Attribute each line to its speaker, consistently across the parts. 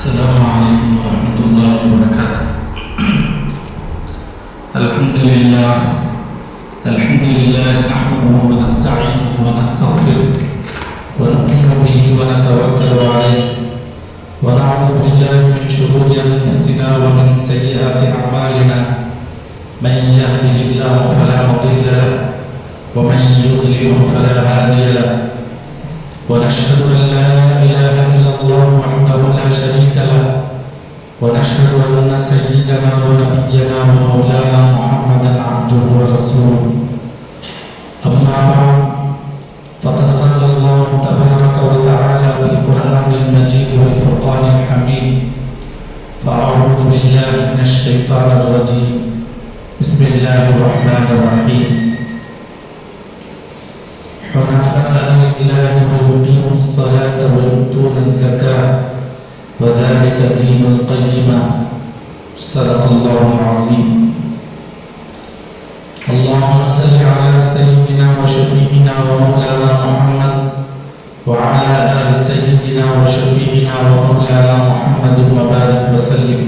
Speaker 1: السلام عليكم ورحمة الله وبركاته. الحمد لله نحمده ونستعينه ونستغفره ونؤمن به ونتوكل عليه ونعوذ بالله من شرور أنفسنا ومن سيئات أعمالنا. من يهده الله فلا مضل له ومن يضلل فلا هادي له. ونشهد أن لا إله إلا الله وحده لا شريك له ونشهد أن سيدنا ونبينا ومولانا محمدا عبده ورسوله. أما بعد فقد قال الله تبارك وتعالى في القرآن المجيد والفرقان الحميد: فأعوذ بالله من الشيطان الرجيم. بسم الله الرحمن الرحيم. حنفاء لله ويقيموا الصلاة ويؤتون الزكاة وذلك دين القيمة. صدق الله العظيم. اللهم صل على سيدنا وشفيعنا ومولانا محمد وعلى آل سيدنا وشفيعنا ومولانا محمد وبارك وسلم.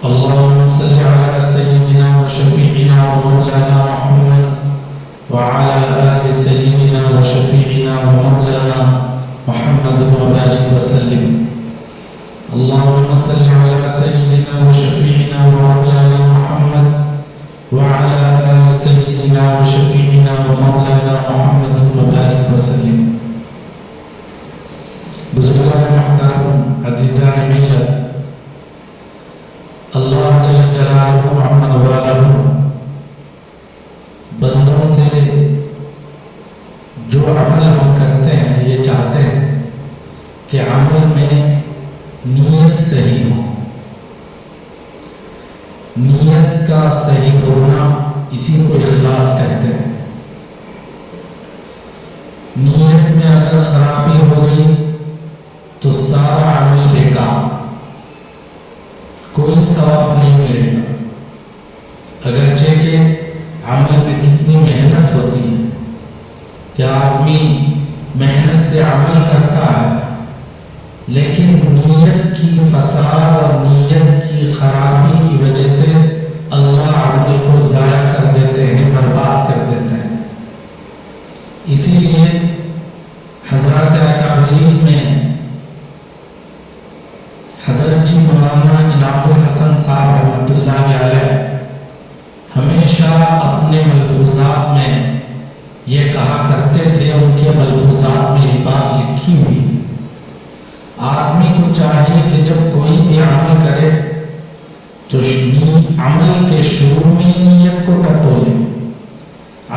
Speaker 1: اللهم صل على سيدنا وشفيعنا ومولانا محمد وعلى آل سيدنا وشفيعنا ومولانا محمد وبارك وسلم. اللهم صل على سيدنا وشفيعنا ومولانا محمد وعلى آل سيدنا وشفيعنا ومولانا محمد وبارك وسلم. بزرگان محترم، عزیزان ملت، اللہ جل جلالہ عمن والہ بندوں سے جو عمل ہم کرتے ہیں یہ چاہتے ہیں کہ عمل میں نیت صحیح ہو. نیت کا صحیح ہونا اسی کو اخلاص کہتے ہیں. نیت میں اگر خرابی ہو گئی تو سارا عمل بیکار، کوئی ثواب نہیں ملے گا. اگرچہ کہ عمل میں کتنی محنت ہوتی ہے کہ آدمی محنت سے عمل کرتا ہے، لیکن نیت کی فساد اور نیت کی خرابی کی وجہ سے اللہ عمل کو ضائع کر دیتے ہیں، برباد کر دیتے ہیں. اسی لیے حضرات اکابرین میں حضرت جی مولانا انعام الحسن صاحب رحمۃ اللہ علیہ ہمیشہ اپنے ملفوظات میں یہ کہا کرتے تھے، ان کے ملفوظات میں یہ بات لکھی ہوئی ہے: آدمی کو چاہیے کہ جب کوئی بھی عمل کرے تو عمل کے شروع میں نیت کو ٹٹولے،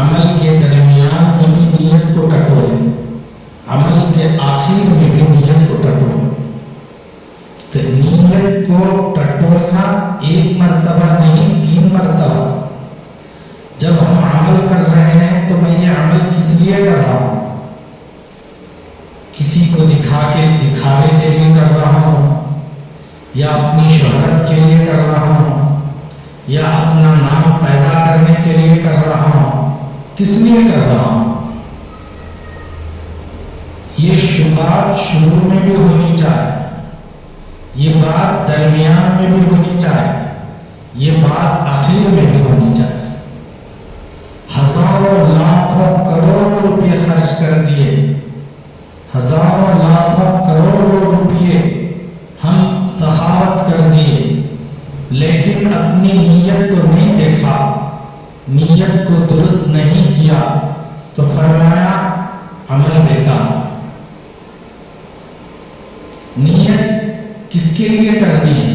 Speaker 1: عمل کے درمیان میں بھی نیت کو ٹٹولے، عمل کے آخر میں بھی نیت کو ٹٹولے. تو نیت کو ٹٹولنا ایک مرتبہ نہیں، 3 مرتبہ. جب ہم عمل کر رہے ہیں تو میں یہ عمل کس لیے کر رہا ہوں؟ کسی کو دکھاوے کے لیے کر رہا ہوں، یا اپنی شہرت کے لیے کر رہا ہوں، یا اپنا نام پیدا کرنے کے لیے کر رہا ہوں؟ کس لیے کر رہا ہوں؟ یہ بات شروع میں بھی ہونی چاہیے، یہ بات درمیان میں بھی ہونی چاہیے، یہ بات آخر میں بھی ہونی چاہیے. ہزاروں لاکھوں کروڑوں روپے خرچ کر دیے، ہزاروں لاکھوں کروڑوں روپے ہم سخاوت کر دیے، لیکن اپنی نیت کو نہیں دیکھا، نیت کو درست نہیں کیا، تو فرمایا عمل بیکار. نیت کس کے لیے کرنی ہے؟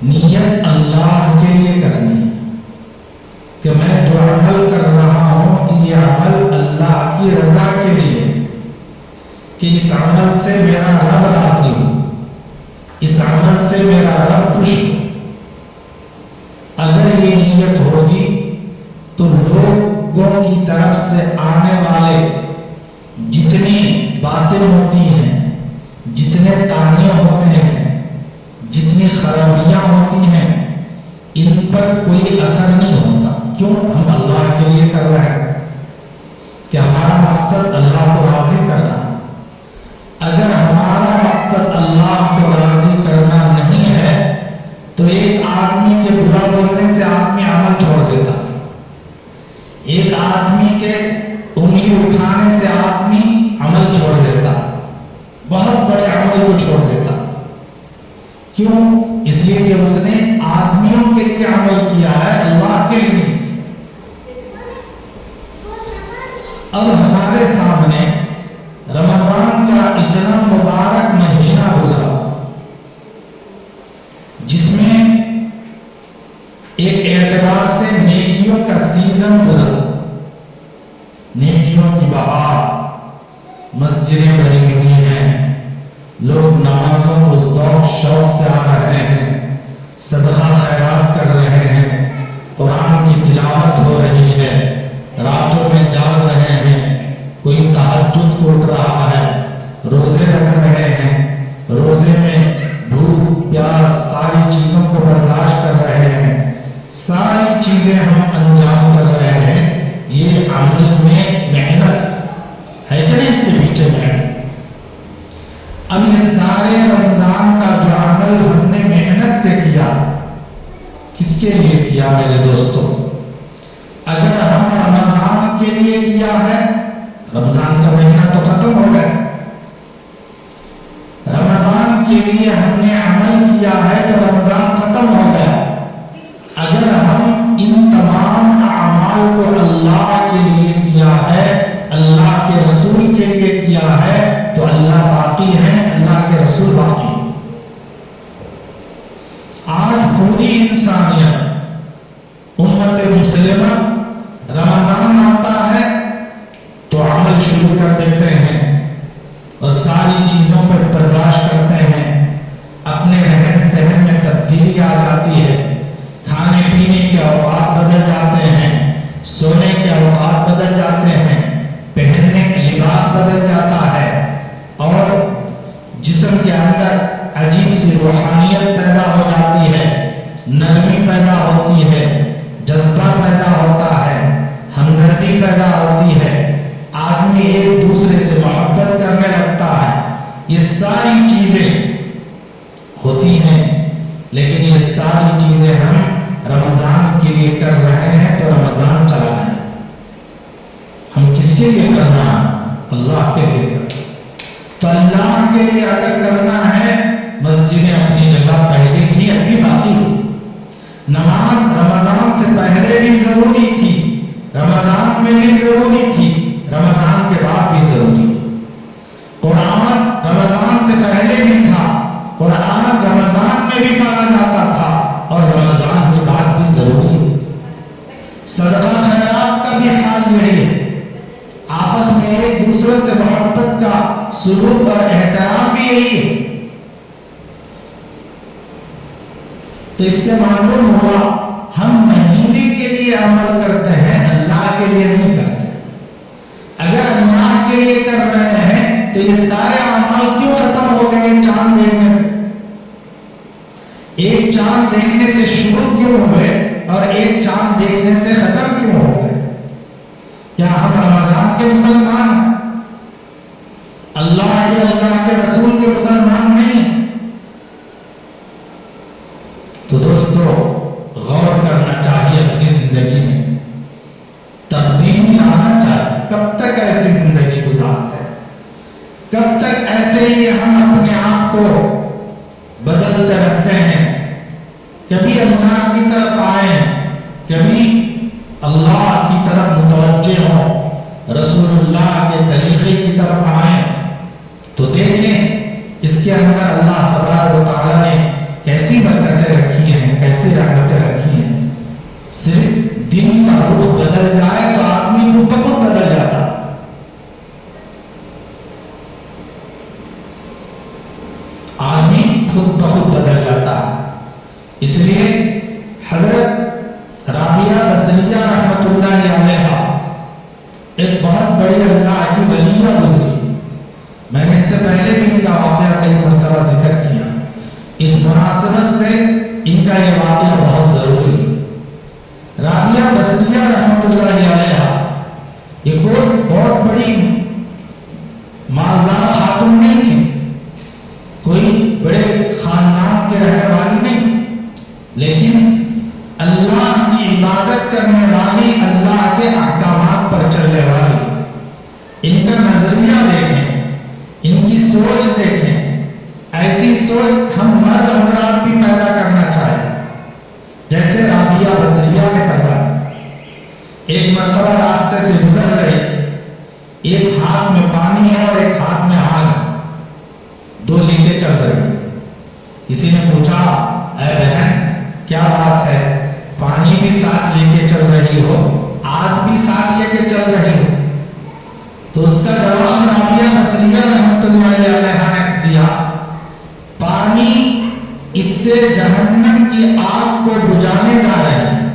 Speaker 1: نیت اللہ کے لیے کرنی ہے کہ میں جو عمل کر رہا ہوں یہ عمل اللہ کی رضا کے لیے، کہ اس عمل سے میرا رب راضی ہو، اس عمل سے میرا رب خوش ہو. اگر یہ نیت ہوگی تو لوگوں کی طرف سے آنے والے جتنی باتیں ہوتی ہیں، جتنے طعنے ہوتے ہیں، جتنی خرابیاں ہوتی ہیں، ان پر کوئی اثر نہیں ہوتا. کیوں؟ ہم اللہ کے لیے کر رہے ہیں کہ ہمارا مقصد اللہ کو راضی کرنا. اگر ہمارا مقصد اللہ کو چھوڑ دیتا. کیوں؟ اس لیے کہ اس نے آدمیوں کے لیے عمل کیا ہے، اللہ کے لیے نہیں. اب ہمارے سامنے رمضان کا اتنا مبارک مہینہ گزرا جس میں ایک اعتبار سے نیکیوں کا سیزن گزرا، نیکیوں کی بہار، مسجدیں بھری ہوئی ہیں، لوگ نمازوں کو ذوق شوق سے آ رہے ہیں، صدقہ خیرات کر رہے ہیں، قرآن کی تلاوت ہو رہی ہے، راتوں میں جاگ رہے ہیں، کوئی تہجد کوٹ رہا ہے، روزے رکھ رہے ہیں، روزے میں بھوک پیاس ساری چیزوں کو برداشت کر رہے ہیں، ساری چیزیں ہم انجام کر رہے ہیں. یہ عمل میں محنت ہے کہ نہیں؟ اس کے پیچھے محنت. اب یہ سارے رمضان کا جو عمل ہم نے محنت سے کیا، کس کے لیے کیا میرے دوستوں؟ اگر ہم رمضان کے لیے کیا ہے، رمضان کا مہینہ تو ختم ہو گیا، رمضان کے لیے ہم نے عمل کیا ہے تو رمضان ختم ہو گیا. اگر ہم ان تمام اعمال کو اللہ کے لیے کیا ہے، اللہ کے رسول کے لیے کیا ہے، تو اللہ باقی ہے، اللہ کے رسول باقی. آج پوری انسانیت، امت مسلمہ، رمضان آتا ہے تو عمل شروع کر دیتے ہیں اور ساری چیزوں پر برداشت کرتے ہیں. اپنے رہن سہن میں تبدیلی آ جاتی ہے، کھانے پینے کے اوقات بدل جاتے ہیں، سونے کے اوقات بدل جاتے ہیں، پہننے کا لباس بدل جاتا ہے، اور جسم کے اندر عجیب سی روحانیت پیدا ہو جاتی ہے، نرمی پیدا ہوتی ہے، جذبہ پیدا ہوتا ہے، ہمدردی پیدا ہوتی ہے، آدمی ایک دوسرے سے محبت کرنے لگتا ہے. یہ ساری چیزیں ہوتی ہیں، لیکن یہ ساری چیزیں ہم رمضان کے لیے کر رہے ہیں تو رمضان چلا رہے ہیں. ہم کس کے لیے کرنا ہے؟ اللہ کے لیے کرنا. تو اللہ کے لیے اگر کرنا ہے، مسجدیں اپنی جگہ پہلے تھی، ابھی باقی. نماز رمضان سے پہلے بھی ضروری تھی، رمضان میں بھی ضروری تھی، رمضان کے بعد بھی ضروری. قرآن رمضان سے پہلے بھی تھا، قرآن رمضان میں بھی پڑھا جاتا تھا، اور رمضان کے بعد بھی ضروری ہے. صدقہ خیرات کا بھی حال یہی ہے، آپس میں ایک دوسرے سے محبت کا سلوک اور احترام بھی یہی ہے. تو اس سے معلوم ہوا ہم مہینے کے لیے عمل کرتے ہیں، اللہ کے لیے نہیں کرتے. اگر اللہ کے لیے کر رہے ہیں تو یہ سارے اعمال کیوں ختم ہو گئے؟ چاند دیکھنے سے. ایک چاند دیکھنے سے شروع کیوں ہوئے اور ایک چاند دیکھنے سے ختم کیوں ہو گئے؟ کیا ہم رمضان کے مسلمان ہیں؟ اللہ کے رسول کے مسلمان نہیں؟ تو دوستو غور کرنا چاہیے، اپنی زندگی میں تبدیلی لانا چاہیے. کب تک ایسی زندگی گزارتے ہیں؟ کب تک ایسے ہی ہم اپنے آپ کو بدلتے رہتے ہیں؟ کبھی اللہ کی طرف آئیں، کبھی اللہ کی طرف متوجہ ہوں، رسول اللہ کے طریقے کی طرف آئیں، تو دیکھیں اس کے اندر اللہ تبارک و تعالیٰ نے کیسی برکتیں رکھی ہیں، کیسی رحمتیں رکھی ہیں. صرف دل کا رخ بدل جائے تو آدمی خود بخود بدل جاتا. آدمی خود بخود بدل جاتا ہے. اس لیے حضرت رابعہ بصریہ رحمۃ اللہ علیہا ایک بہت بڑی اللہ کی ولیہ گزری. میں نے اس سے پہلے بھی ان کا واقعہ کئی مرتبہ ذکر کیا، اس مناسبت سے ان کا یہ واقعہ بہت ضروری ہے. رابعہ بصریہ رحمۃ اللہ علیہا یہ کوئی بہت بڑی مالدار خاتون نہیں تھی، کوئی بڑے خاندان کے رہنے والی نہیں تھی، لیکن اللہ کی عبادت کرنے والی، اللہ کے احکامات پر چلنے والی. ان کا نظریہ دیکھیں، ان کی سوچ دیکھیں، ایسی سوچ ہم مرد حضرات بھی پیدا کرنا چاہیے، جیسے رابعہ بصریہ نے پیدا کی۔ ایک مرتبہ راستے سے گزر رہی تھی، ایک ہاتھ میں پانی ہے اور ایک ہاتھ میں آگ ہے، دو لے کے چل رہی۔ کسی نے پوچھا، اے بہن کیا بات ہے، پانی بھی ساتھ لے کے چل رہی ہو، آگ بھی ساتھ لے کے چل رہی ہو؟ تو اس کا جواب رابعہ بصریہ رحمۃ اللہ علیہا نے دیا، پانی اس سے جہنم کی آگ کو بجھانے جا رہی ہے،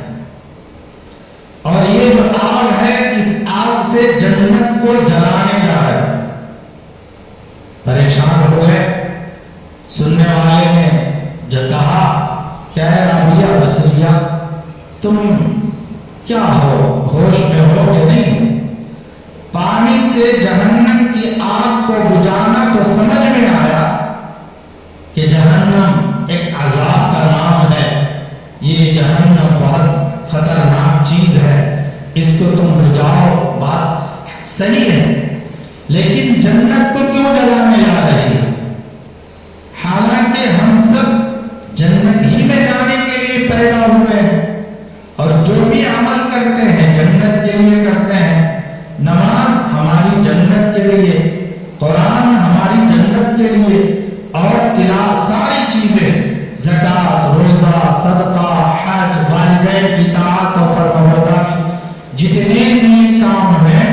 Speaker 1: اور یہ جو آگ ہے اس آگ سے جنت کو جلانے جا رہا ہے۔ پریشان ہو گئے، سننے والے نے جو کہا، کیا ہے رابعہ بصریہ تم کیا ہو، ہوش میں ہو یا نہیں؟ پانی سے جہنم کی آگ کو بجھانا تو سمجھ میں آیا کہ جہنم ایک عذاب کا نام ہے، یہ جہنم بہت خطرناک چیز ہے، اس کو تم بجھاؤ، بات صحیح ہے، لیکن جنت کو کیوں جلانے جا رہی ہے؟ حالانکہ ہم سب جنت ہی میں جانے کے لیے پیدا ہوئے ہیں، اور جو بھی عمل کرتے ہیں جنت کے لیے کرتے ہیں۔ نماز ہماری جنت کے لیے، قرآن ہماری جنت کے لیے، اور تلاوت ساری چیزیں، زکوٰۃ، روزہ، صدقہ، حج، والدین کی اطاعت اور فرمانبرداری، جتنے نیک کام ہیں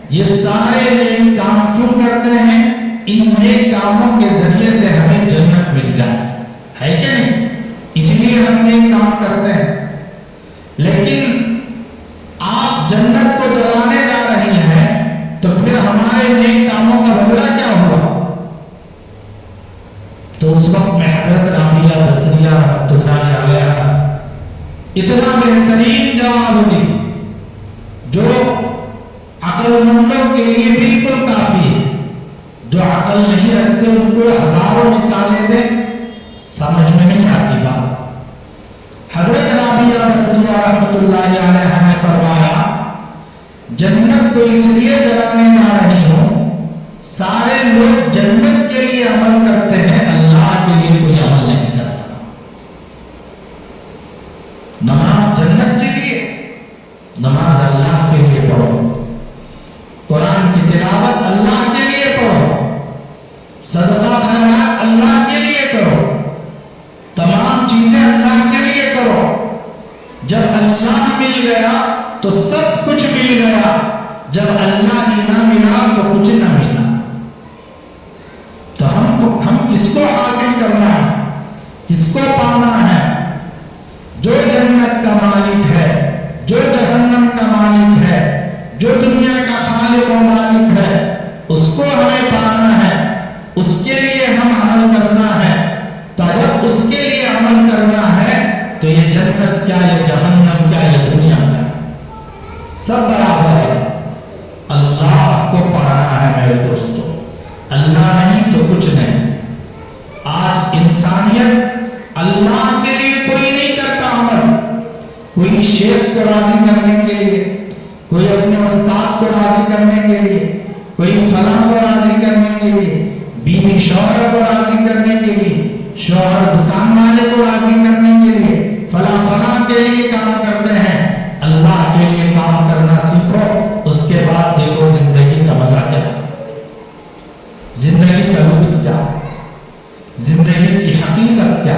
Speaker 1: یہ سارے نیک کام کیوں کرتے ہیں؟ ان نیک کاموں کے ذریعے سے ہمیں جنت مل جائے، ہے کہ نہیں؟ اس لیے ہم نیک کام کرتے ہیں۔ لیکن آپ جنت کو جلانے جا رہی ہیں تو پھر ہمارے نیک کاموں کا بدلہ کیا ہوا؟ تو اس وقت میں حضرت رابعہ بصریہ رحمۃ اللہ علیہا اتنا بہترین جواب دی جو عقل مندوں کے لیے بالکل کافی ہے۔ جو عقل نہیں رکھتے ان کو ہزاروں مثالیں دیں، سمجھ میں نہیں آتی بات۔ حضرت رابعہ بصریہ رحمۃ اللہ علیہا نے فرمایا، جنت کو اس لیے جلانے جا رہی ہوں، سارے لوگ جنت کے لیے عمل کرتے ہیں، اللہ کے لیے کوئی عمل نہیں کرتا۔ نماز جنت کے لیے، نماز اللہ کے لیے پڑھو، قرآن کی تلاوت اللہ کے لیے پڑھو، صدقہ خیرات اللہ کے لیے کرو، تمام چیزیں اللہ کے لیے کرو۔ جب اللہ مل گیا تو سب کچھ مل گیا، جب اللہ ہی نہ ملا تو کچھ نہ ملا۔ تو ہم کس کو حاصل کرنا ہے، کس کو پانا ہے؟ جو جنت کا مالک ہے، جو جہنم کا مالک ہے، جو دنیا کا خالق و مالک ہے، اس کو ہمیں پانا ہے، اس کے لیے ہم عمل کرنا ہے۔ تو جب اس کے لیے عمل کرنا ہے تو یہ جنت کیا، یہ جہنم کیا، یہ دنیا کیا، سب برابر ہے۔ اللہ کو پانا ہے میرے دوستو، اللہ نہیں تو کچھ نہیں۔ آج انسانیت اللہ کے لیے کوئی نہیں کرتا عمل، کوئی شیخ کو راضی کرنے کے لیے، کوئی اپنے استاد کو راضی کرنے کے لیے، کوئی فلاں کو راضی کرنے کے لیے، بیوی شوہر کو راضی کرنے کے لیے، شوہر دکان والے کو راضی کرنے کے لیے، فلاں فلاں کے لیے کام کرتے ہیں۔ اللہ کے لیے کام کرنا سیکھو، اس کے بعد دیکھو زندگی کا مزہ کیا، زندگی کا لطف کیا، زندگی کی حقیقت کیا۔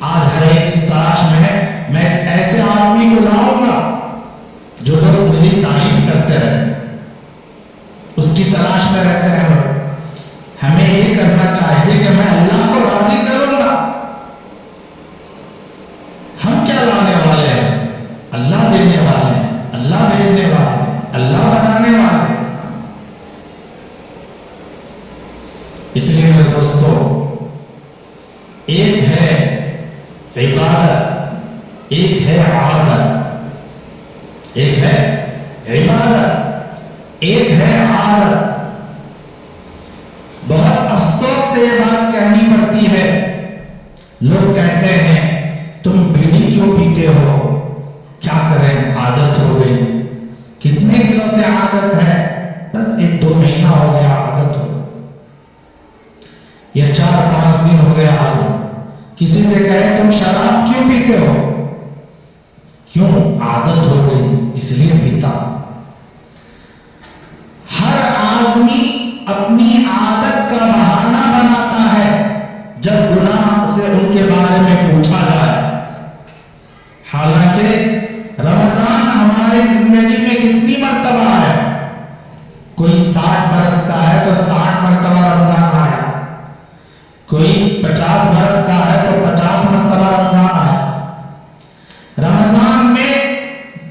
Speaker 1: آج ہر ایک اس تلاش میں ہے، میں ایسے آدمی کو لاؤں گا جو لوگ میری تعریف کرتے رہے، اس کی تلاش میں رہتے ہیں لوگ۔ ہمیں یہ کرنا چاہیے کہ میں اللہ کو راضی کروں گا۔ ہم کیا لانے والے ہیں؟ اللہ دینے والے ہیں، اللہ بھیجنے والے ہیں، اللہ بنانے والے ہیں۔ اس لیے میرے دوستو، ایک ہے عبادت، ایک ہے عادت، ایک ہے عبادت، ایک ہے عادت۔ بہت افسوس سے یہ بات کہنی پڑتی ہے، لوگ کہتے ہیں تم بیڑی کیوں پیتے ہو؟ کیا کریں، عادت ہو گئی۔ کتنے دنوں سے عادت ہے؟ بس 1-2 مہینہ ہو گیا، عادت ہو گئی۔ یا 4-5 دن ہو گئے عادت. کسی سے کہے تم شراب کیوں پیتے ہو؟ کیوں؟ عادت ہو گئی اس لیے پیتا. ہر آدمی اپنی عادت کا بہانہ بناتا ہے جب گناہ سے ان کے بارے میں پوچھا جائے. حالانکہ رمضان ہماری زندگی میں کتنی مرتبہ ہے؟ کوئی 60 برس کا ہے تو 60 مرتبہ رمضان آیا. کوئی 50 برس کا ہے تو 50 مرتبہ رمضان آیا. رمضان میں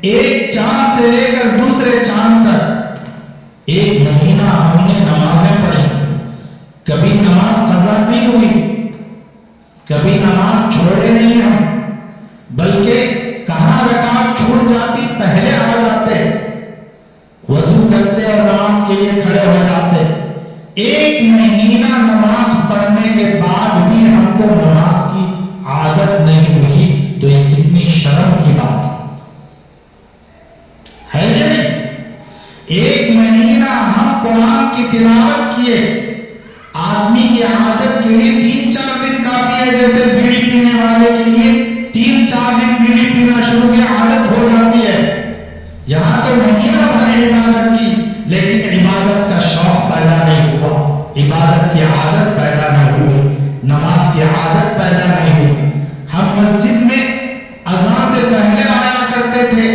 Speaker 1: ایک چاند سے لے کر دوسرے چاند تک 1 مہینہ ہم نے نمازیں پڑھی. کبھی نماز قضا نہیں ہوئی، کبھی نماز چھوڑے نہیں ہم، بلکہ کہاں رکعت چھوٹ جاتی پہلے آ جاتے، وضو کرتے اور نماز کے لیے کھڑے ہو جاتے. 1 مہینہ نماز پڑھنے کے بعد بھی ہم کو نماز کی عادت نہیں ہوئی تو یہ کتنی شرم کی بات ہے کہ نہیں؟ 1 مہینہ ہم قرآن کی تلاوت کیے. آدمی کی عادت کے لیے 3-4 دن کافی ہے. جیسے بیڑی پینے والے کے لیے 3-4 دن بیڑی پینا شروع کی عادت ہو جاتی ہے. یہاں تو مہینہ بھر عبادت کی لیکن عبادت کا شوق پیدا نہیں ہوا، عبادت کی عادت پیدا نہیں ہوئی، نماز کی عادت پیدا نہیں ہوئی. ہم مسجد میں اذان سے پہلے آیا کرتے تھے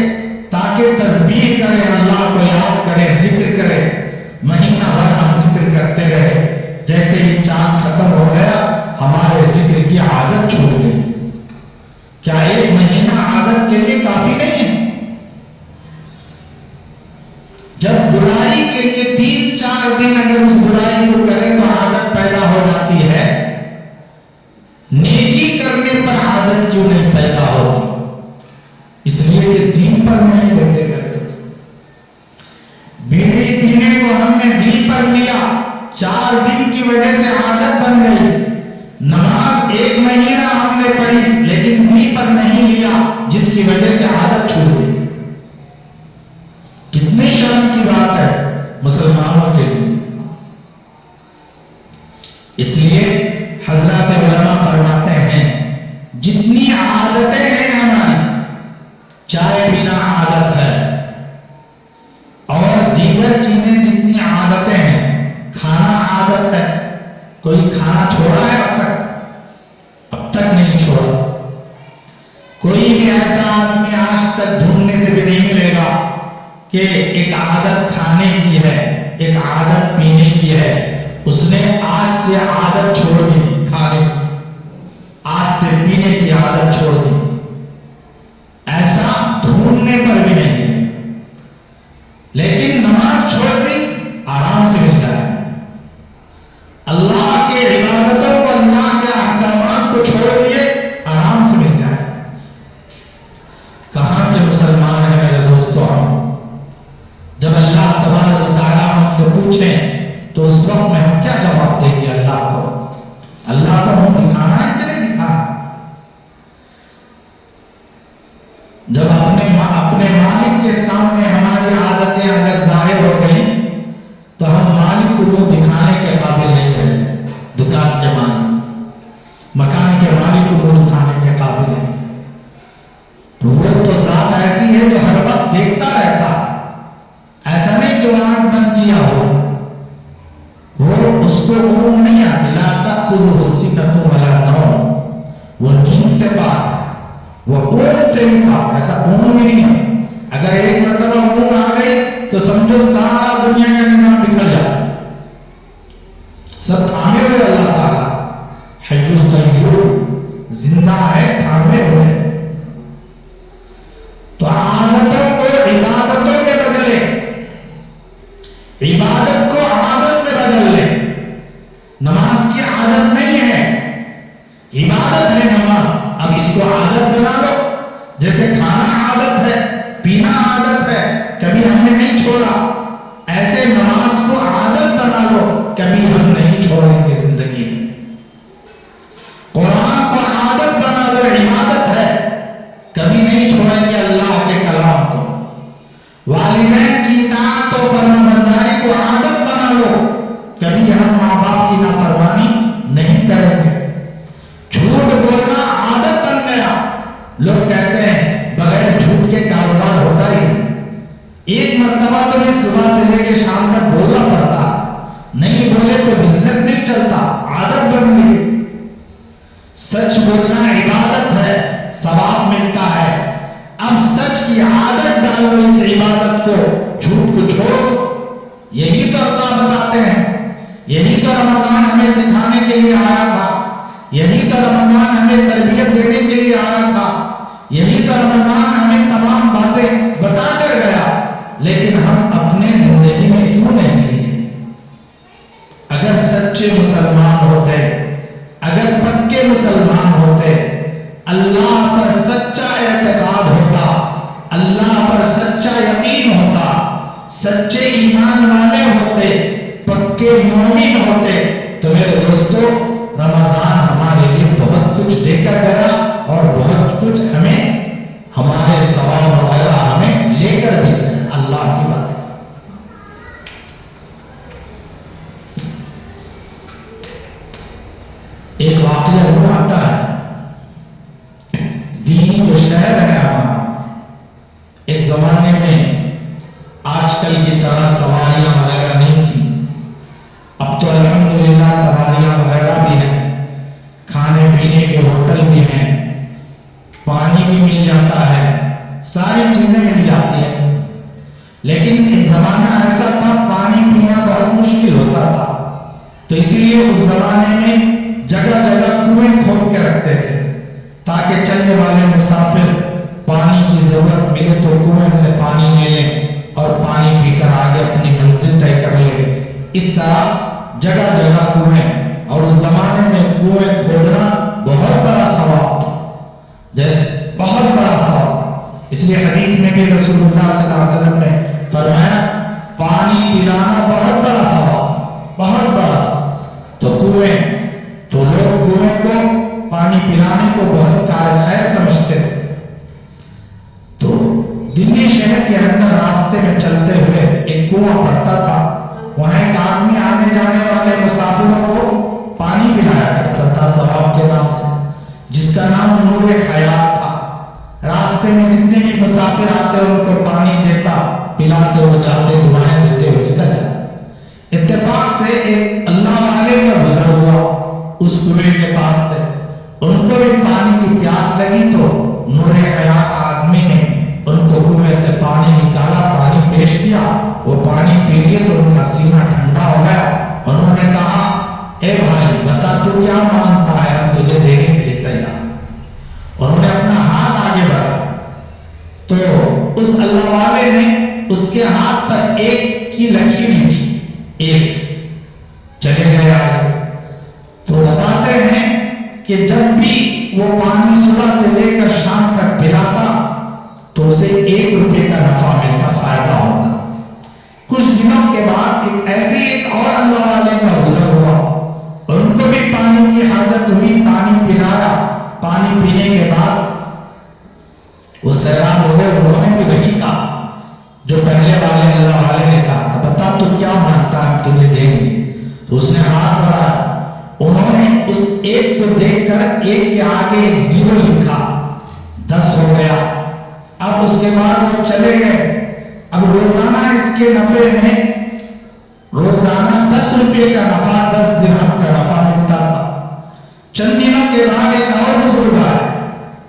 Speaker 1: تاکہ تسبیح کریں، اللہ کو یاد کریں، ذکر کریں. مہینہ بھر ہم ذکر کرتے رہے. جیسے ہی چاند ختم ہو گیا ہمارے ذکر کی عادت چھوٹ گئی. کیا 1 مہینہ عادت کے لیے کافی نہیں ہے؟ جب برائی کے لیے 3-4 دن اگر اس برائی کو کریں تو عادت پیدا ہو جاتی ہے، نیکی کرنے پر عادت کیوں نہیں پیدا ہوتی؟ اس لیے کہ دین پر نہیں لیتے میرے دوست. بیڑی پینے کو ہم نے دین پر لیا، 4 دن کی وجہ سے عادت بن گئی. نماز 1 مہینہ ہم نے پڑھی لیکن دین پر نہیں لیا جس کی وجہ سے عادت چھوٹ گئی. کتنی شرم کی بات ہے مسلمانوں کے لیے. اس لیے حضرات علماء فرماتے ہیں جتنی عادتیں ہیں ہماری، چائے پینا عادت ہے اور دیگر چیزیں جتنی عادتیں ہیں، کھانا عادت ہے. کوئی کھانا چھوڑا ہے اب تک نہیں چھوڑا. کوئی بھی ایسا آدمی آج تک ڈھونڈنے سے بھی نہیں ملے گا کہ ایک عادت کھانے کی ہے، ایک عادت پینے کی ہے، اس نے آج سے عادت چھوڑ دی کھانے کی، آج سے پینے کی عادت چھوڑ دی. ایسا ڈھونڈنے پر بھی نہیں ہے. لیکن نماز چھوڑ دی آرام سے مل جائے. اللہ کے عبادتوں کو، اللہ کے احکامات کو چھوڑ دیے آرام سے مل جائے. کہاں کے مسلمان ہیں میرے دوستوں؟ جب اللہ تبارک و تعالیٰ ہم سے پوچھیں تو اس وقت میں ہم کیا جواب دیں گے اللہ کو؟ اللہ کو ہم دکھانا ہے کہ نہیں دکھانا؟ جب اپنے مالک کے سامنے ہماری عادتیں اگر ظاہر ہو گئی تو ہم مالک کو وہ دکھانے کے قابل نہیں رہتے. دکان کے مالک، مکان کے مالک کو وہ دکھانے کے قابل نہیں. وہ تو ذات ایسی ہے جو ہر وقت دیکھتا رہتا. ایسا نہیں کہ وہ آنکھ بند کیا ہوا، وہ اس کو اونگ نہیں آتی. لا تأخذہ سنۃ ولا نوم، وہ نیند سے پاک ہے، وہ اونگ سے بھی پاک. ایسا اونگ بھی نہیں آتی. اگر ایک مرتبہ اونگ آ گئی تو سمجھو سارا دنیا کا نظام بکھر جاتا. سب تھامے ہوئے اللہ تعالیٰ حی القیوم، زندہ ہے، تھامے ہوئے. تو عادتوں کو عبادتوں کے بدلے، عبادت کو عادت میں بدل لے. نماز کی عادت نہیں ہے، عبادت ہے نماز. اب اس کو عادت بنا لو. جیسے کھانا عادت ہے، پینا عادت ہے، کبھی ہم نے نہیں چھوڑا، ایسے نماز کو عادت بنا لو، کبھی ہم نہیں چھوڑیں گے زندگی میں. قرآن کو عادت بنا لو، عبادت ہے. ہوتے، اگر پکے مسلمان ہوتے، اللہ پر سچا اعتقاد ہوتا، اللہ پر سچا یقین ہوتا، سچے ایمان والے ہوتے، پکے مومن ہوتے، تو میرے دوستو رمضان ہمارے لیے بہت کچھ دے کر گیا اور بہت کچھ ہمیں ہمارے ثواب وغیرہ ہمیں لے کر بھی گئے۔ اللہ کی بات ہے۔ ایک واقعہ وہ آتا ہے، دلی جو شہر ہے ہمارا، ایک زمانے میں آج کل کی طرح سواریاں وغیرہ نہیں تھی، اب تو الحمدللہ سواریاں وغیرہ بھی ہیں، کھانے پینے کے ہوٹل بھی ہیں، پانی بھی مل جاتا ہے، ساری چیزیں مل جاتی ہیں، لیکن ایک زمانہ ایسا تھا پانی پینا بہت مشکل ہوتا تھا، تو اسی لیے اس زمانے میں جگہ جگہ کنویں کھود کے رکھتے تھے تاکہ چلنے والے مسافر پانی کی ضرورت ملے تو کنویں سے پانی لے لیں اور پانی پی کر آگے اپنی منزل طے کر لیں۔ اس طرح جگہ جگہ کنویں، اور اس زمانے میں کنویں کھودنا بہت بڑا ثواب تھا، جیسے بہت بڑا ثواب، اس لیے حدیث میں بھی رسول اللہ صلی اللہ علیہ وسلم نے فرمایا پانی پلانا بہت بڑا ثواب، بہت بڑا ثواب۔ تو کنویں، تو لوگ کنویں کو پانی پلانے کو بہت کار خیر سمجھتے تھے۔ تو دلی شہر کے اندر راستے میں چلتے ہوئے ایک کنواں پڑتا تھا، وہاں ایک آدمی آنے جانے والے مسافروں کو پانی پلایا کرتا تھا ثواب کے نام سے، جس کا نام نور حیات تھا۔ راستے میں جتنے بھی مسافر آتے ان کو پانی دیتا، پلاتے ہوئے جاتے، دعائیں دیتے ہوئے نکل جاتے۔ اتفاق سے ایک اللہ والے کا گزر ہوا اس کنویں کے پاس سے، ان کو بھی پانی کی پیاس لگی تو نور حیات آدمی نے ان کو کنویں سے پانی نکالا، پانی پیش کیا، وہ پانی پی لیے تو ان کا سینہ ٹھنڈا ہو گیا۔ انہوں نے کہا اے بھائی بتا تو کیا مانگتا ہے، ہم تجھے دینے کے لیے تیار۔ انہوں نے اپنا ہاتھ آگے بڑھا تو اس اللہ والے نے اس کے ہاتھ پر ایک کی لکیر لکھی، ایک، چلے گئے آگے۔ تو بتاتے ہیں کہ جب بھی وہ پانی صبح سے لے کر شام تک پلاتا تو اسے 1 روپے کا نفع ملتا، فائدہ ہوتا۔ کچھ دنوں کے بعد ایسے ایک اور اللہ والے کا گزر ہوا، ان کو بھی پانی کی حاجت ہوئی، پانی پلایا، پانی پینے کے بعد وہ سیراب ہو گئے۔ انہوں نے بھی وہی کہا جو پہلے والے اللہ والے نے کہا تھا، بتا تو کیا مانگتا ہے، ہم تجھے دیں گے۔ تو اس نے ہاتھ بڑھایا، انہوں نے اس ایک کو دیکھ کر ایک کے آگے ایک 0 لکھا، 10 ہو گیا۔ اب اس کے بعد وہ چلے گئے۔ اب روزانہ اس کے نفع میں روزانہ 10 روپے کا نفع، 10 درہم کا نفع ملتا تھا۔ چند دنوں کے بعد ایک اور بزرگ آئے،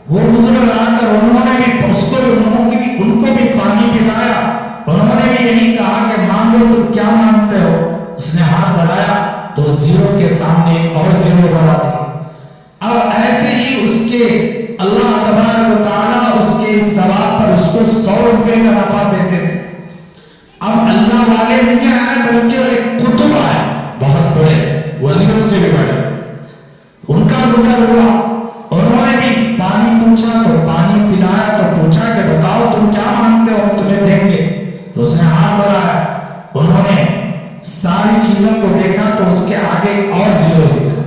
Speaker 1: وہ بزرگ آ کر انہوں نے بھی ان کو بھی پانی پلایا، انہوں نے بھی یہی کہا کہ مانگو، تم کیا مانگتے ہو؟ اس نے ہاتھ بڑھایا تو 0 کے سامنے ایک اور 0 بڑھا دیا۔ اب ایسے ہی اس کے اللہ تبارک و تعالیٰ اس کے ثواب پر اس کو 100 روپے کا نفع دیتے تھے۔ اب اللہ والے نہیں آئے بلکہ ایک قطب آئے، بہت بڑے، ولیوں سے بھی بڑے، ان کا گزر ہوا۔ انہوں نے بھی پانی پوچھا تو پانی پلایا، تو پوچھا کہ بتاؤ تم کیا مانگتے ہو، ہم تمہیں دیں گے۔ تو اس نے ہاتھ بڑھایا، انہوں نے ساری چیزوں کو دیکھا تو اس کے آگے ایک اور 0 لکھا۔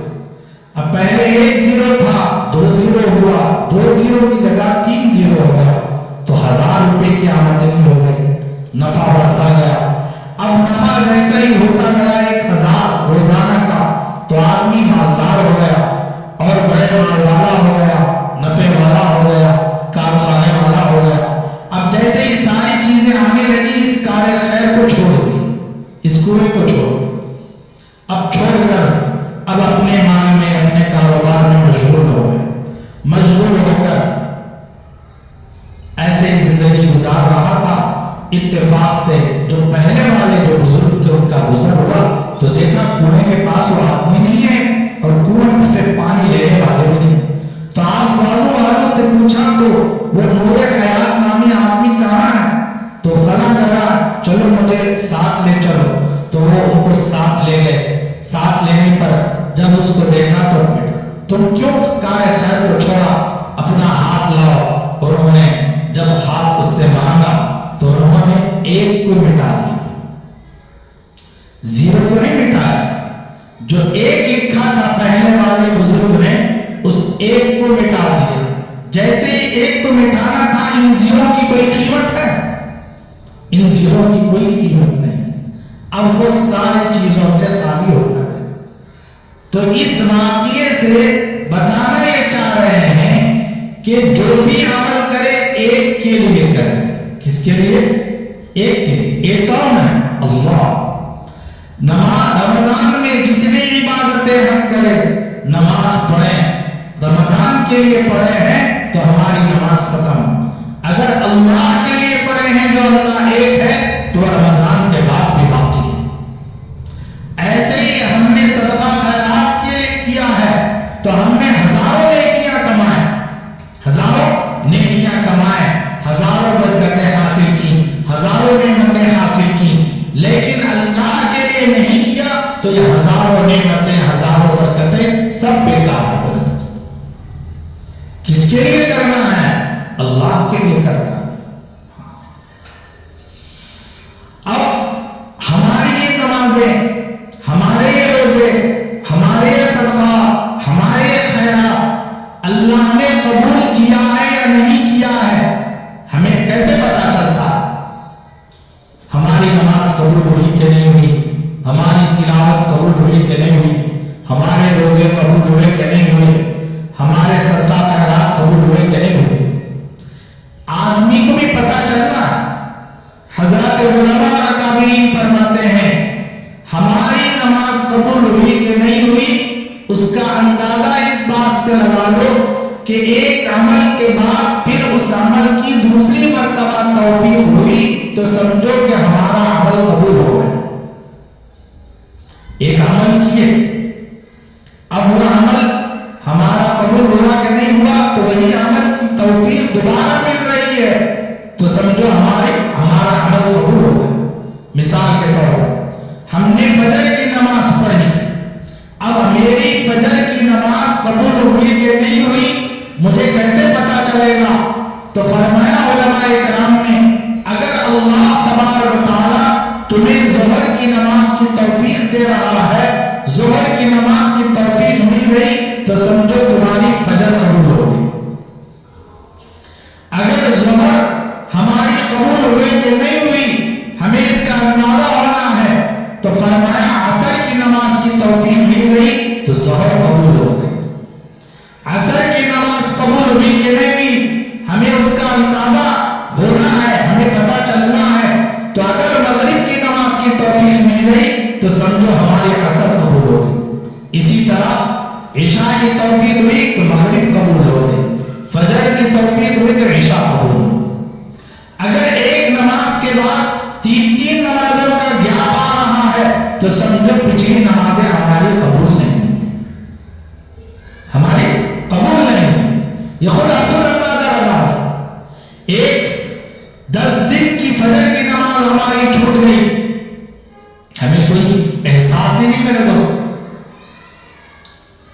Speaker 1: اب پہلے 1 0 تھا، 2 0 ہوا، 2 0 کی جگہ 3 0 ہو گیا، تو 1000 روپے کی آمدنی ہو گئی، نفع بڑھتا گیا۔ اب نفع جیسا ہی ہوتا گیا 1000 روزانہ کا، تو آدمی مالدار ہو گیا اور بڑے مال والا ہو گیا، نفع والا ہو گیا، کارخانے والا ہو گیا۔ اب جیسے ہی ساری چیزیں آنے لگی، اس کار خیر کو چھوڑ دی، اس کنویں کو چھوڑ دی۔ اب چھوڑ کر اب اپنے مال میں، اپنے کاروبار میں مشغول ہو گئے، مشغول ہو کر ایسے ہی زندگی گزار رہا تھا۔ اتفاق سے جو پہلے والے جو بزرگ تھے ان کا گزر ہوا تو دیکھا کنویں کے پاس وہ آدمی نہیں ہے اور کنویں سے پانی لینے والے بھی نہیں۔ تو آس پاس والوں سے پوچھا تو وہ نور حیات نامی آدمی کہاں ہے؟ تو فلاں جگہ، چلو مجھے ساتھ لے چلو۔ تو وہ ان کو ساتھ لے گئے۔ ساتھ لینے پر جب اس کو تم کیوں کار خیر کو چھوڑا، اپنا ہاتھ لاؤ۔ اور انہوں نے جب ہاتھ اس سے مانگا تو انہوں نے ایک کو مٹا دیا، زیرو کو نہیں مٹایا، جو ایک لکھا تھا پہلے والے بزرگ نے اس ایک کو مٹا دیا۔ جیسے ایک کو مٹانا تھا، ان زیرو کی کوئی قیمت ہے؟ ان زیرو کی کوئی قیمت نہیں، اب وہ ساری چیزوں سے خالی ہوتا ہے۔ تو اس واقعے سے بتانا یہ چاہ رہے ہیں کہ جو بھی عمل کرے ایک کے لیے کرے۔ کس کے لیے؟ ایک کے لیے۔ ایک کون ہے؟ اللہ۔ رمضان میں جتنی عبادتیں ہم کریں، نماز پڑھیں، رمضان کے لیے پڑھے ہیں تو ہماری نماز ختم۔ اگر اللہ کے لیے پڑھے ہیں جو اللہ ایک ہے تو رمضان کے بعد بھی باقی ہے۔ ایسے ہی ہم نے صدقہ خیرات کیا ہے تو ہم نے ہزاروں نیکیاں کمائیں، ہزاروں نیکیاں کمائیں، ہزاروں برکتیں حاصل کی، ہزاروں نعمتیں حاصل کی، لیکن اللہ کے لیے نہیں کیا تو یہ ہزاروں نعمتیں، ہزاروں برکتیں سب بیکار ہو گئی۔ کس کے لیے کرنا ہے؟ اللہ کے لیے کرنا ہے۔ اب ہماری یہ نمازیں، ہمارے یہ روزے، ہمارے یہ صدقہ، ہمارے یہ خیرات اللہ نے قبول کیا ہے یا نہیں کیا ہے، ہمیں کیسے پتا چلتا ہے؟ ہماری نماز قبول ہوئی کہ نہیں ہوئی، ہماری تلاوت قبول ہوئی کہ نہیں ہوئی، ہمارے روزے قبول ہوئے کہ نہیں ہوئے، ہمارے صدقہ خیرات قبول ہوئے کہ نہیں ہوئے۔ آدمی کو بھی پتا چلنا۔ حضرات علماء اکابرین فرماتے ہیں ہماری نماز قبول ہوئی کہ نہیں ہوئی اس کا اندازہ اس بات سے لگا لو کہ ایک عمل کے بعد پھر اس عمل کی دوسری مرتبہ توفیق ہوئی تو سمجھو کہ ہمارا عمل قبول ہو گیا۔ ایک عمل کیے، اب وہ عمل ہمارا قبول ہوا کہ نہیں ہوا تو وہی عمل کی توفیق دوبارہ مل رہی ہے تو سمجھو ہمارا عمل قبول ہو گیا۔ مثال کے طور پر ہم نے فجر کی نماز پڑھی، اب میری فجر کی نماز قبول ہوئی کہ نہیں ہوئی مجھے کیسے پتا چلے گا؟ تو فرمایا علماء کرام نے اگر اللہ تبارک و تعالیٰ تمہیں ظہر کی نماز کی توفیق دے رہا ہے، ظہر کی نماز کی توفیق مل گئی تو سمجھو تمہاری فجر قبول ہو گئی۔ اگر ظہر ہماری قبول ہوئی کہ نہیں ہوئی ہمیں اس کا اندازہ ہونا ہے تو فرمایا عصر کی نماز کی توفیق مل گئی تو ظہر قبول ہو گئی۔ عصر کی نماز قبول ہوئی کہ نہیں ہوئی ہمیں اس کا اندازہ ہونا ہے، ہمیں پتا چلنا ہے، تو اگر مغرب کی نماز کی توفیق مل گئی تو سمجھو ہماری عصر قبول ہو گئی۔ اسی طرح عشاء کی توفیق ہوئی تو مغرب قبول ہو گئی، فجر کی توفیق ہوئی تو عشاء قبول ہو گئی۔ اگر ایک نماز کے بعد تین نمازوں کا گیپ آ رہا ہے تو سمجھو پچھلی نمازیں ہماری قبول نہیں، ہماری قبول نہیں۔ یہ خود آپ کو اندازہ لگا، ایک 10 دن کی فجر کی نماز ہماری چھوٹ گئی، ہمیں کوئی احساس ہی نہیں میرے دوست۔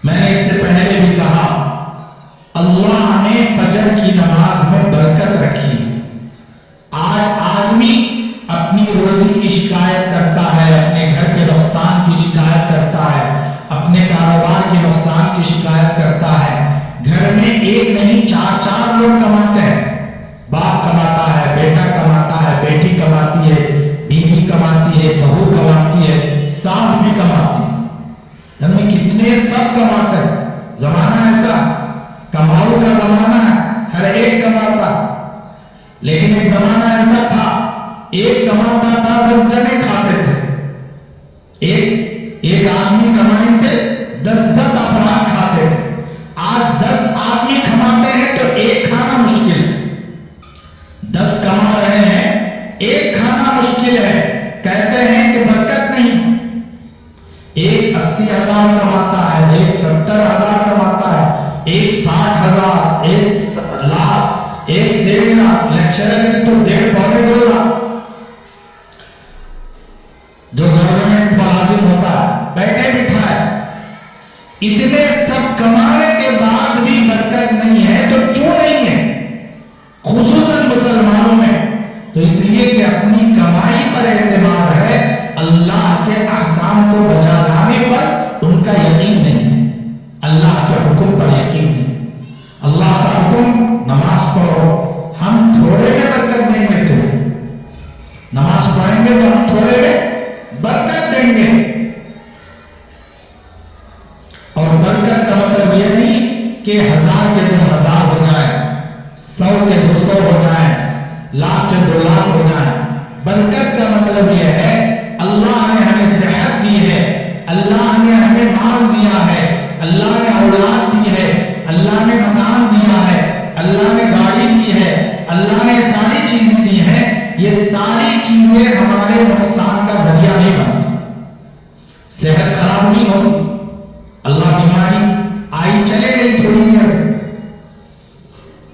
Speaker 1: میں نے اس سے پہلے بھی کہا اللہ نے فجر کی نماز میں برکت رکھی۔ آج آدمی اپنی روزی کی شکایت کرتا ہے، اپنے گھر کے نقصان کی شکایت کرتا ہے، اپنے کاروبار کے نقصان کی شکایت کرتا ہے۔ گھر میں ایک نہیں چار لوگ کماتے ہیں، باپ کماتا ہے، بیٹا کماتا ہے، بیٹی کماتی ہے، بیوی کماتی ہے، بہو کماتی ہے، ساس بھی کماتی ہے، یعنی کتنے سب کماتے ہیں۔ زمانہ ایسا کماؤ کا زمانہ ہے، ہر ایک کماتا، لیکن ایک زمانہ ایسا تھا ایک کماتا تھا 10 جنے کھاتے تھے۔ ایک آدمی کمائی سے 10 افراد کھاتے تھے۔ آج 10 آدمی کماتے ہیں تو ایک کھانا مشکل ہے، 10 کما رہے ہیں ایک کھانا مشکل ہے، کہتے ہیں کہ برکت نہیں۔ ایک 80,000 کماتا ہے، ایک 70,000 کماتا ہے، ایک 60,000، ایک لاکھ، ایک 1.5 لاکھ، لیکچرر کی تو 1.5-2 لاکھ۔ جو گورنمنٹ ملازم ہوتا ہے بیٹھے بٹھائے اتنے اتنے سب کمانے کے بعد بھی برکت نہیں ہے تو کیوں نہیں ہے؟ خصوصاً مسلمانوں میں تو اس لیے کہ اپنی کمائی پر اعتماد ہے، اللہ کے احکام کو بجا لانے پر ان کا یقین نہیں ہے، اللہ کے حکم پر یقین نہیں۔ اللہ کا حکم نماز پڑھو، ہم تھوڑے میں برکت دیں گے تمہیں، نماز پڑھیں گے تو ہم تھوڑے میں برکت دیں گے۔ اور برکت کا مطلب یہ نہیں کہ 1000 کے 2000 ہو جائیں، 100 کے 200 ہو جائیں، 1,00,000 کے 2,00,000 ہو جائیں۔ برکت کا مطلب یہ ہے اللہ نے ہمیں صحت دی ہے، اللہ نے ہمیں مال دیا ہے، اللہ نے اولاد دی ہے، اللہ نے مکان دیا ہے، اللہ نے گاڑی دی ہے، اللہ نے ساری چیزیں دی ہیں۔ یہ ساری چیزیں ہمارے نقصان کا ذریعہ نہیں بنتی، صحت خراب نہیں ہوتی، اللہ بیماری آئی چلے گئی تھوڑی دیر،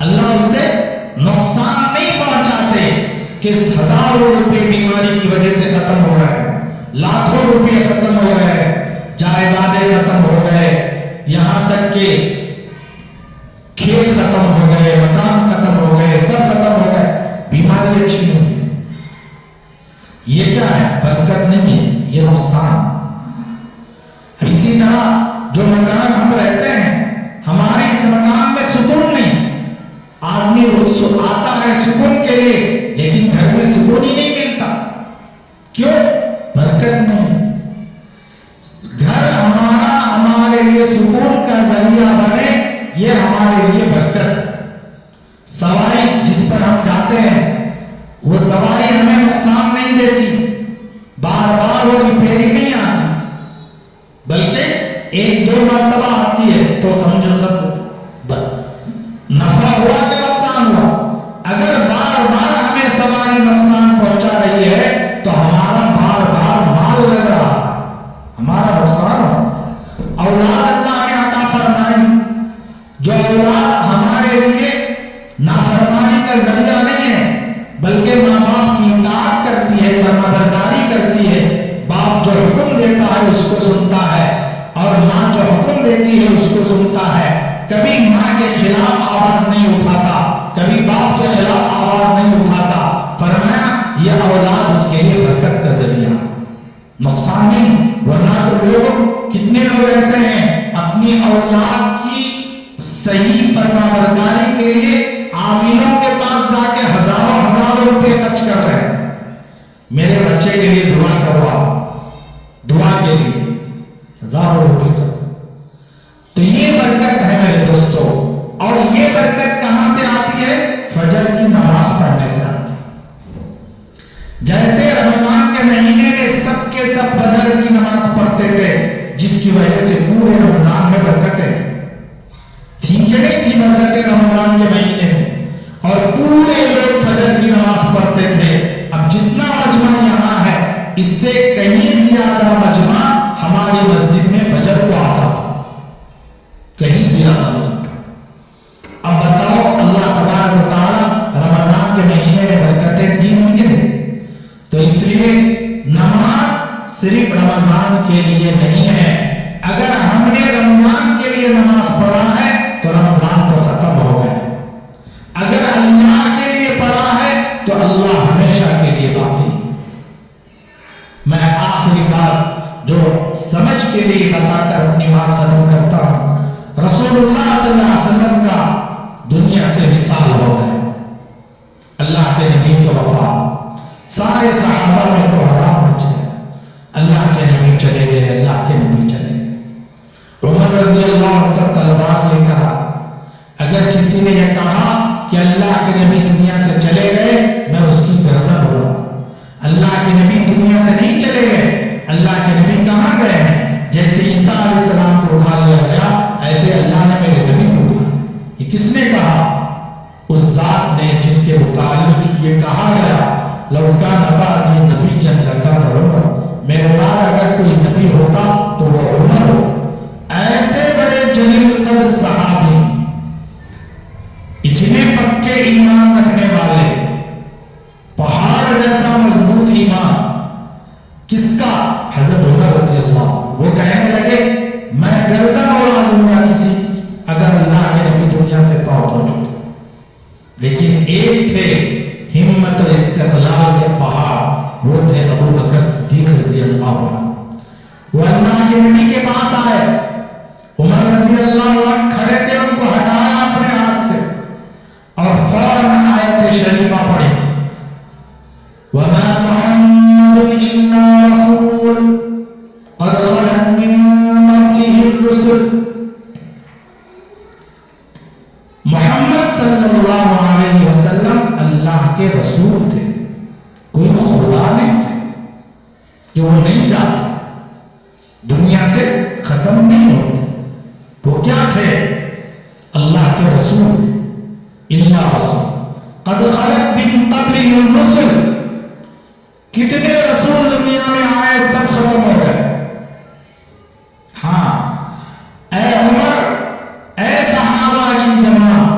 Speaker 1: اللہ اس سے نقصان نہیں پہنچاتے کہ 1000 روپے بیماری کی وجہ سے ختم ہو رہے ہیں، لاکھوں روپے ختم ہو رہے ہیں، جائیدادیں ختم ہو گئے، یہاں تک کہ کھیت ختم ہو گئے، مکان ختم ہو گئے، سب ختم ہو گئے، بیماری اچھی نہیں ہے۔ یہ کیا ہے؟ برکت نہیں ہے، یہ نقصان۔ اسی طرح جو مکان ہم رہتے ہیں، ہمارے اس مکان میں سکون نہیں، آدمی آتا ہے سکون کے لیے لیکن گھر میں سکون ہی نہیں ملتا، کیوں؟ برکت نہیں۔ گھر ہمارے لیے سکون کا ذریعہ بنے، یہ ہمارے لیے برکت ہے۔ سواری جس پر ہم جاتے ہیں وہ سواری ہمیں نقصان نہیں دیتی، بار بار وہ ریپیری نہیں آتی، بلکہ 1-2 مرتبہ آتی ہے تو سمجھو سب نفع ہوا کہ نقصان ہوا۔ اگر بار بار ہمیں سواری نقصان پہنچا رہی ہے تو ہمارا بار بار مال لگ رہا ہے، ہمارا نقصان ہو۔ اولاد اللہ نے عطا فرمائی، جو اولاد ہمارے لیے نافرمانی کا ذریعہ نہیں ہے بلکہ ماں باپ کی اطاعت کرتی ہے، فرمانبرداری کرتی ہے، باپ جو حکم دیتا ہے اس کو سنتا ہے اور ماں جو حکم دیتی ہے اس کو سنتا ہے، کبھی ماں کے خلاف آواز نہیں اٹھاتا، کبھی باپ کے خلاف آواز نہیں اٹھاتا۔ فرمایا یہ اولاد اس کے لیے برکت کا ذریعہ، نقصان نہیں۔ ورنہ تو لوگ کتنے لوگ ایسے ہیں اپنی اولاد کی صحیح فرمانبرداری کے لیے عاملوں کے پاس جا کے ہزاروں روپے خرچ کر رہے ہیں، میرے بچے کے لیے دعا کروا، دعا کے لیے 1000 روپے خرچ۔ تو یہ برکت ہے میرے دوستو، اور یہ برکت کہاں سے آتی ہے؟ فجر کی نماز پڑھنے سے آتی ہے۔ جیسے رمضان کے مہینے میں سب کے سب فجر کی نماز پڑھتے تھے، جس کی وجہ سے پورے رمضان میں برکتیں تھی کہ نہیں تھی؟ برکتیں رمضان کے مہینے میں، اور پورے لوگ فجر کی نماز پڑھتے تھے۔ اب جتنا مجمع یہاں ہے اس سے کہیں زیادہ مجمع ہماری مسجد میں فجر کو آتا تھا، کہیں زیادہ مجمع۔ اب بتاؤ اللہ تبارک و تعالی رمضان کے مہینے میں برکتیں دی نہیں کہ نہیں؟ تو اس لیے نماز صرف رمضان کے لیے نہیں ہے۔ اگر ہم نے رمضان کے لیے نماز پڑھا ہے تو رمضان تو ختم ہو گیا، اگر اللہ کے لیے پڑھا ہے تو اللہ ہمیشہ کے لیے باقی۔ میں آخری بات جو سمجھ کے لیے بتا کر اپنی بات ختم کرتا ہوں، رسول اللہ صلی اللہ علیہ وسلم کا دنیا سے وصال ہو گئے، اللہ کے نبی کی وفات، سارے صحابہ میں کو حرام مچ گیا، اللہ کے نبی چلے گئے، اللہ کے نبی چلے گئے۔ عمر رضی اللہ عنہ تلوار لے کر آ، اگر کسی نے یہ کہا کہ اللہ کے نبی دنیا سے چلے گئے میں اس کی گردن اڑا دوں۔ اللہ کے نبی دنیا سے نہیں چلے گئے، اللہ کے نبی کہاں گئے ہیں؟ جیسے عیسیٰ علیہ السلام کو اٹھا لیا گیا ایسے اللہ نے میرے نبی کو اٹھا لیا۔ یہ کس نے کہا؟ اس ذات نے جس کے متعلق یہ کہا گیا لو کان بعدی نبی لکان عمر، میرے بعد اگر کوئی نبی ہوتا تو وہ عمر ہوتا۔ ایسے بڑے جلیل قدر صحابی، اتنے پکے ایمان رکھنے والے، پہاڑ جیسا مضبوط ایمان، کس کا؟ حضرت عمر رضی اللہ۔ وہ کہنے لگے میں گردن اڑا صدیق رضی اللہ عنہ، وہ اللہ کے نبی کے پاس آئے، عمر رضی اللہ عنہ کھڑے تھے، ان کو ہٹایا اپنے ہاتھ سے اور فوراً آیت شریفہ پڑھی، وَمَا مُحَمَّدٌ إِلَّا رَسُولٌ قَدْ خَلَتْ مِن قَبْلِهِ الرُّسُلُ۔ محمد صلی اللہ علیہ وسلم اللہ کے رسول تھے، کوئی خدا نہیں تھے کہ وہ نہیں جاتے، دنیا سے ختم نہیں ہوتے، وہ کیا تھے؟ اللہ کے رسول تھے، الا رسول قد خلت من قبلہ الرسل، کتنے رسول دنیا میں آئے سب ختم ہو گئے۔ ہاں اے عمر، اے صحابہ کی جماعت،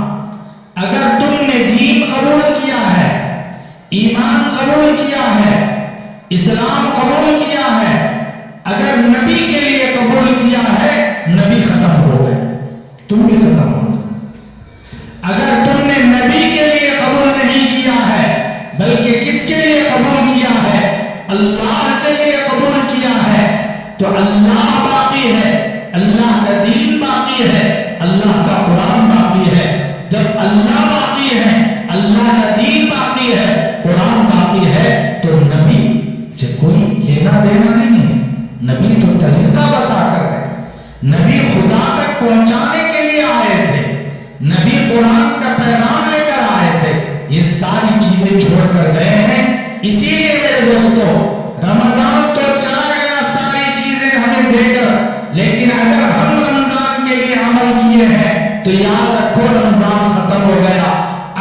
Speaker 1: اگر تم نے دین قبول کیا ہے، ایمان قبول کیا ہے، اسلام قبول کیا ہے، اگر نبی کے لیے قبول کیا ہے، نبی ختم ہو گئے، تم بھی ختم ہو گئے۔ اگر تم نے نبی کے لیے قبول نہیں کیا ہے بلکہ کس کے لیے قبول کیا ہے؟ اللہ کے لیے قبول کیا ہے، تو اللہ باقی ہے، اللہ کا دین باقی ہے، اللہ کا قرآن باقی ہے۔ جب اللہ باقی ہے، اللہ کا دین باقی ہے، قرآن باقی ہے، تو نبی سے کوئی لینا دینا نہیں ہے۔ نبی تو طریقہ بتا کر گئے، نبی خدا تک پہنچانے کے لیے آئے تھے، نبی قرآن کا پیغام لے کر آئے تھے، یہ ساری چیزیں چھوڑ کر گئے ہیں۔ اسی لیے میرے دوستو، رمضان تو چلا گیا ساری چیزیں ہمیں دے کر، لیکن اگر ہم رمضان کے لیے عمل کیے ہیں تو یاد رکھو رمضان ختم ہو گیا۔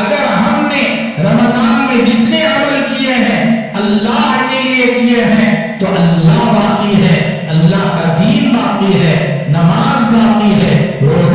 Speaker 1: اگر ہم نے رمضان میں جتنے عمل کیے ہیں اللہ کے لیے کیے ہیں تو اللہ باقی ہے، اللہ کا دین باقی ہے، نماز باقی ہے، روزہ